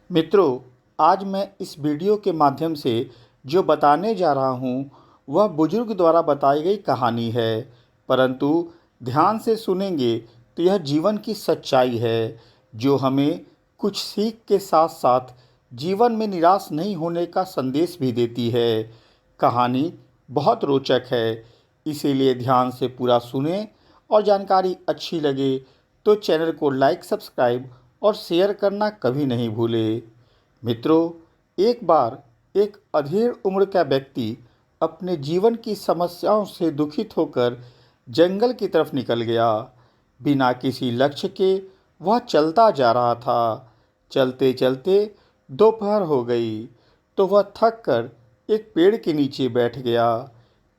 मित्रों, आज मैं इस वीडियो के माध्यम से जो बताने जा रहा हूँ वह बुजुर्ग द्वारा बताई गई कहानी है, परंतु ध्यान से सुनेंगे तो यह जीवन की सच्चाई है जो हमें कुछ सीख के साथ साथ जीवन में निराश नहीं होने का संदेश भी देती है। कहानी बहुत रोचक है, इसीलिए ध्यान से पूरा सुनें और जानकारी अच्छी लगे तो चैनल को लाइक, सब्सक्राइब और शेयर करना कभी नहीं भूलें। मित्रों, एक बार एक अधेड़ उम्र का व्यक्ति अपने जीवन की समस्याओं से दुखित होकर जंगल की तरफ निकल गया। बिना किसी लक्ष्य के वह चलता जा रहा था। चलते चलते दोपहर हो गई तो वह थक कर एक पेड़ के नीचे बैठ गया।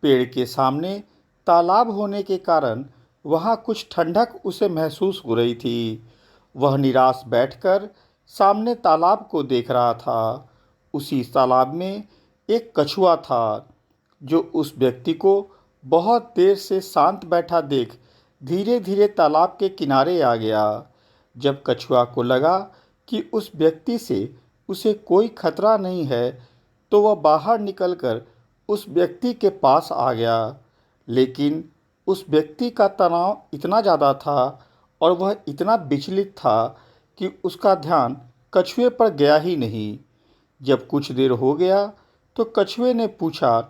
पेड़ के सामने तालाब होने के कारण वहाँ कुछ ठंडक उसे महसूस हो रही थी। वह निराश बैठकर सामने तालाब को देख रहा था। उसी तालाब में एक कछुआ था जो उस व्यक्ति को बहुत देर से शांत बैठा देख धीरे धीरे तालाब के किनारे आ गया। जब कछुआ को लगा कि उस व्यक्ति से उसे कोई खतरा नहीं है तो वह बाहर निकलकर उस व्यक्ति के पास आ गया, लेकिन उस व्यक्ति का तनाव इतना ज़्यादा था और वह इतना विचलित था कि उसका ध्यान कछुए पर गया ही नहीं। जब कुछ देर हो गया तो कछुए ने पूछा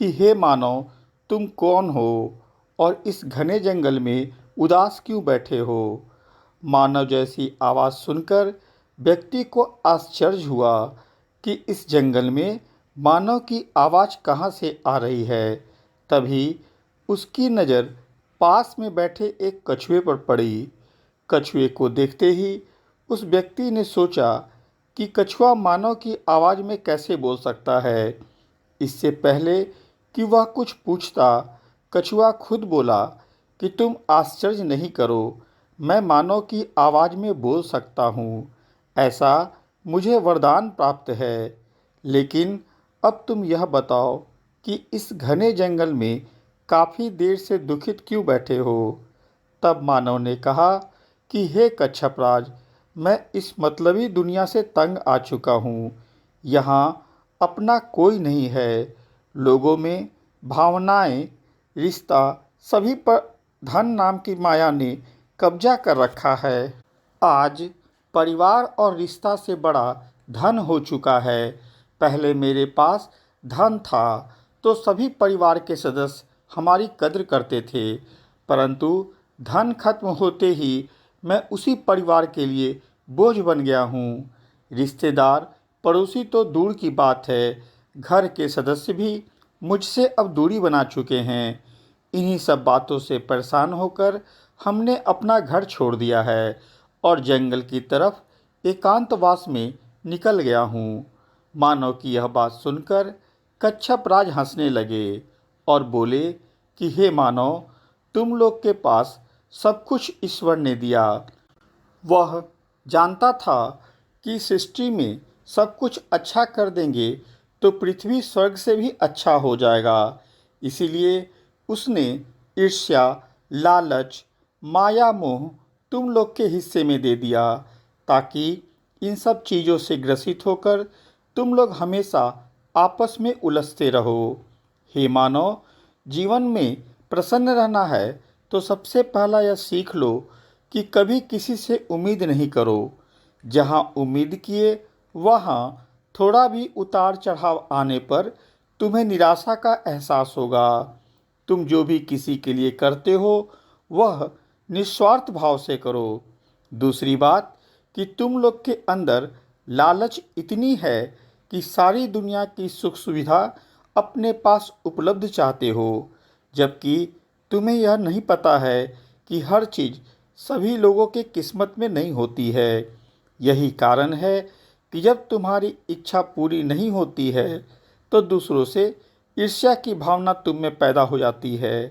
कि हे मानव, तुम कौन हो और इस घने जंगल में उदास क्यों बैठे हो? मानव जैसी आवाज़ सुनकर व्यक्ति को आश्चर्य हुआ कि इस जंगल में मानव की आवाज़ कहाँ से आ रही है। तभी उसकी नज़र पास में बैठे एक कछुए पर पड़ी। कछुए को देखते ही उस व्यक्ति ने सोचा कि कछुआ मानव की आवाज़ में कैसे बोल सकता है। इससे पहले कि वह कुछ पूछता, कछुआ खुद बोला कि तुम आश्चर्य नहीं करो, मैं मानव की आवाज़ में बोल सकता हूँ। ऐसा मुझे वरदान प्राप्त है। लेकिन अब तुम यह बताओ कि इस घने जंगल में काफ़ी देर से दुखित क्यों बैठे हो? तब मानव ने कहा कि हे कच्छपराज, मैं इस मतलबी दुनिया से तंग आ चुका हूँ। यहाँ अपना कोई नहीं है। लोगों में भावनाएं, रिश्ता सभी पर धन नाम की माया ने कब्जा कर रखा है। आज परिवार और रिश्ता से बड़ा धन हो चुका है। पहले मेरे पास धन था तो सभी परिवार के सदस्य हमारी कद्र करते थे, परंतु धन खत्म होते ही मैं उसी परिवार के लिए बोझ बन गया हूँ। रिश्तेदार, पड़ोसी तो दूर की बात है, घर के सदस्य भी मुझसे अब दूरी बना चुके हैं। इन्हीं सब बातों से परेशान होकर हमने अपना घर छोड़ दिया है और जंगल की तरफ एकांतवास में निकल गया हूँ। मानव की यह बात सुनकर कच्छपराज हंसने लगे और बोले कि हे मानव, तुम लोग के पास सब कुछ ईश्वर ने दिया। वह जानता था कि सृष्टि में सब कुछ अच्छा कर देंगे तो पृथ्वी स्वर्ग से भी अच्छा हो जाएगा। इसीलिए उसने ईर्ष्या, लालच, माया, मोह तुम लोग के हिस्से में दे दिया, ताकि इन सब चीज़ों से ग्रसित होकर तुम लोग हमेशा आपस में उलझते रहो। हे मानव, जीवन में प्रसन्न रहना है तो सबसे पहला यह सीख लो कि कभी किसी से उम्मीद नहीं करो। जहाँ उम्मीद किए वहाँ थोड़ा भी उतार चढ़ाव आने पर तुम्हें निराशा का एहसास होगा। तुम जो भी किसी के लिए करते हो वह निस्वार्थ भाव से करो। दूसरी बात कि तुम लोग के अंदर लालच इतनी है कि सारी दुनिया की सुख सुविधा अपने पास उपलब्ध चाहते हो, जबकि तुम्हें यह नहीं पता है कि हर चीज़ सभी लोगों के किस्मत में नहीं होती है। यही कारण है कि जब तुम्हारी इच्छा पूरी नहीं होती है तो दूसरों से ईर्ष्या की भावना तुम में पैदा हो जाती है।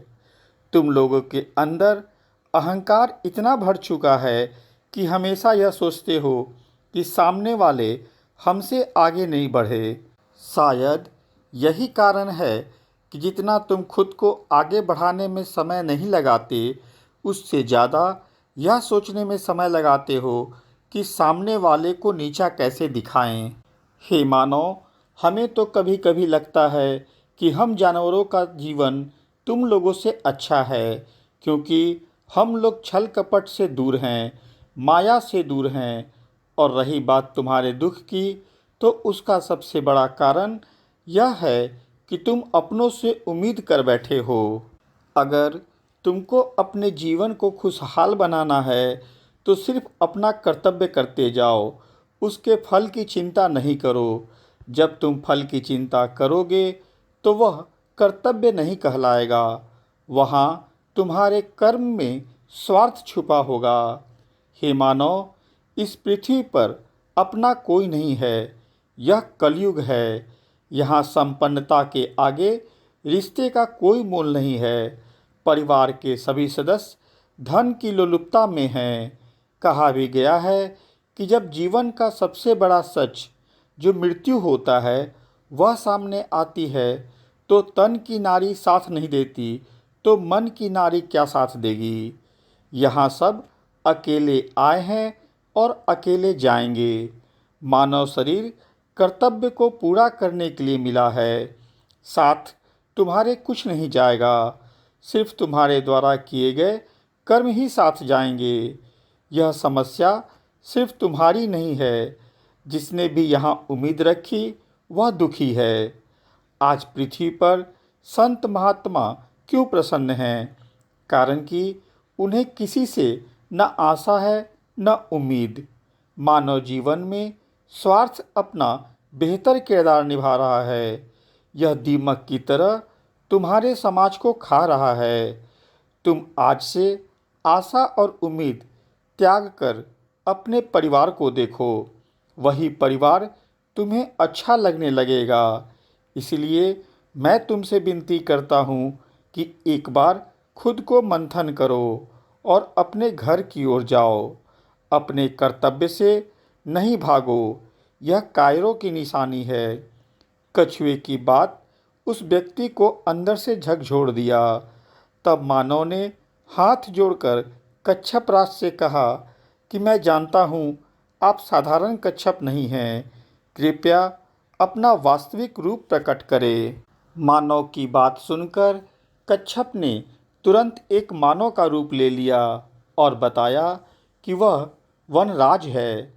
तुम लोगों के अंदर अहंकार इतना भर चुका है कि हमेशा यह सोचते हो कि सामने वाले हमसे आगे नहीं बढ़े। शायद यही कारण है कि जितना तुम खुद को आगे बढ़ाने में समय नहीं लगाते, उससे ज़्यादा यह सोचने में समय लगाते हो कि सामने वाले को नीचा कैसे दिखाएं। हे मानव, हमें तो कभी कभी लगता है कि हम जानवरों का जीवन तुम लोगों से अच्छा है, क्योंकि हम लोग छल कपट से दूर हैं, माया से दूर हैं। और रही बात तुम्हारे दुख की, तो उसका सबसे बड़ा कारण यह है कि तुम अपनों से उम्मीद कर बैठे हो। अगर तुमको अपने जीवन को खुशहाल बनाना है तो सिर्फ अपना कर्तव्य करते जाओ, उसके फल की चिंता नहीं करो। जब तुम फल की चिंता करोगे तो वह कर्तव्य नहीं कहलाएगा, वहाँ तुम्हारे कर्म में स्वार्थ छुपा होगा। हे मानव, इस पृथ्वी पर अपना कोई नहीं है, यह कलयुग है। यहाँ संपन्नता के आगे रिश्ते का कोई मोल नहीं है। परिवार के सभी सदस्य धन की लोलुपता में हैं। कहा भी गया है कि जब जीवन का सबसे बड़ा सच जो मृत्यु होता है वह सामने आती है, तो तन की नारी साथ नहीं देती तो मन की नारी क्या साथ देगी। यहाँ सब अकेले आए हैं और अकेले जाएंगे। मानव शरीर कर्तव्य को पूरा करने के लिए मिला है, साथ तुम्हारे कुछ नहीं जाएगा। सिर्फ तुम्हारे द्वारा किए गए कर्म ही साथ जाएंगे। यह समस्या सिर्फ तुम्हारी नहीं है, जिसने भी यहाँ उम्मीद रखी वह दुखी है। आज पृथ्वी पर संत महात्मा क्यों प्रसन्न हैं? कारण कि उन्हें किसी से न आशा है न उम्मीद। मानव जीवन में स्वार्थ अपना बेहतर किरदार निभा रहा है। यह दीमक की तरह तुम्हारे समाज को खा रहा है। तुम आज से आशा और उम्मीद त्याग कर अपने परिवार को देखो, वही परिवार तुम्हें अच्छा लगने लगेगा। इसलिए मैं तुमसे विनती करता हूँ कि एक बार खुद को मंथन करो और अपने घर की ओर जाओ। अपने कर्तव्य से नहीं भागो, यह कायरों की निशानी है। कछुए की बात उस व्यक्ति को अंदर से झकझोर दिया। तब मानव ने हाथ जोड़कर कच्छप राज से कहा कि मैं जानता हूँ आप साधारण कच्छप नहीं हैं, कृपया अपना वास्तविक रूप प्रकट करें। मानव की बात सुनकर कच्छप ने तुरंत एक मानव का रूप ले लिया और बताया कि वह वनराज है,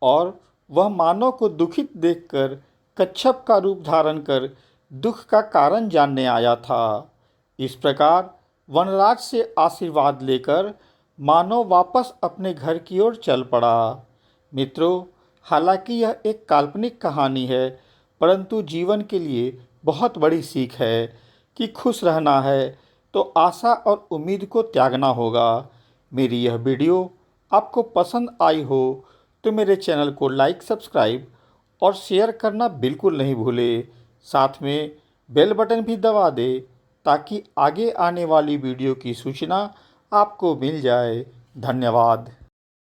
और वह मानव को दुखित देखकर कच्छप का रूप धारण कर दुख का कारण जानने आया था। इस प्रकार वनराज से आशीर्वाद लेकर मानव वापस अपने घर की ओर चल पड़ा। मित्रों, हालांकि यह एक काल्पनिक कहानी है, परंतु जीवन के लिए बहुत बड़ी सीख है कि खुश रहना है तो आशा और उम्मीद को त्यागना होगा। मेरी यह वीडियो आपको पसंद आई हो तो मेरे चैनल को लाइक, सब्सक्राइब और शेयर करना बिल्कुल नहीं भूलें। साथ में बेल बटन भी दबा दें ताकि आगे आने वाली वीडियो की सूचना आपको मिल जाए। धन्यवाद।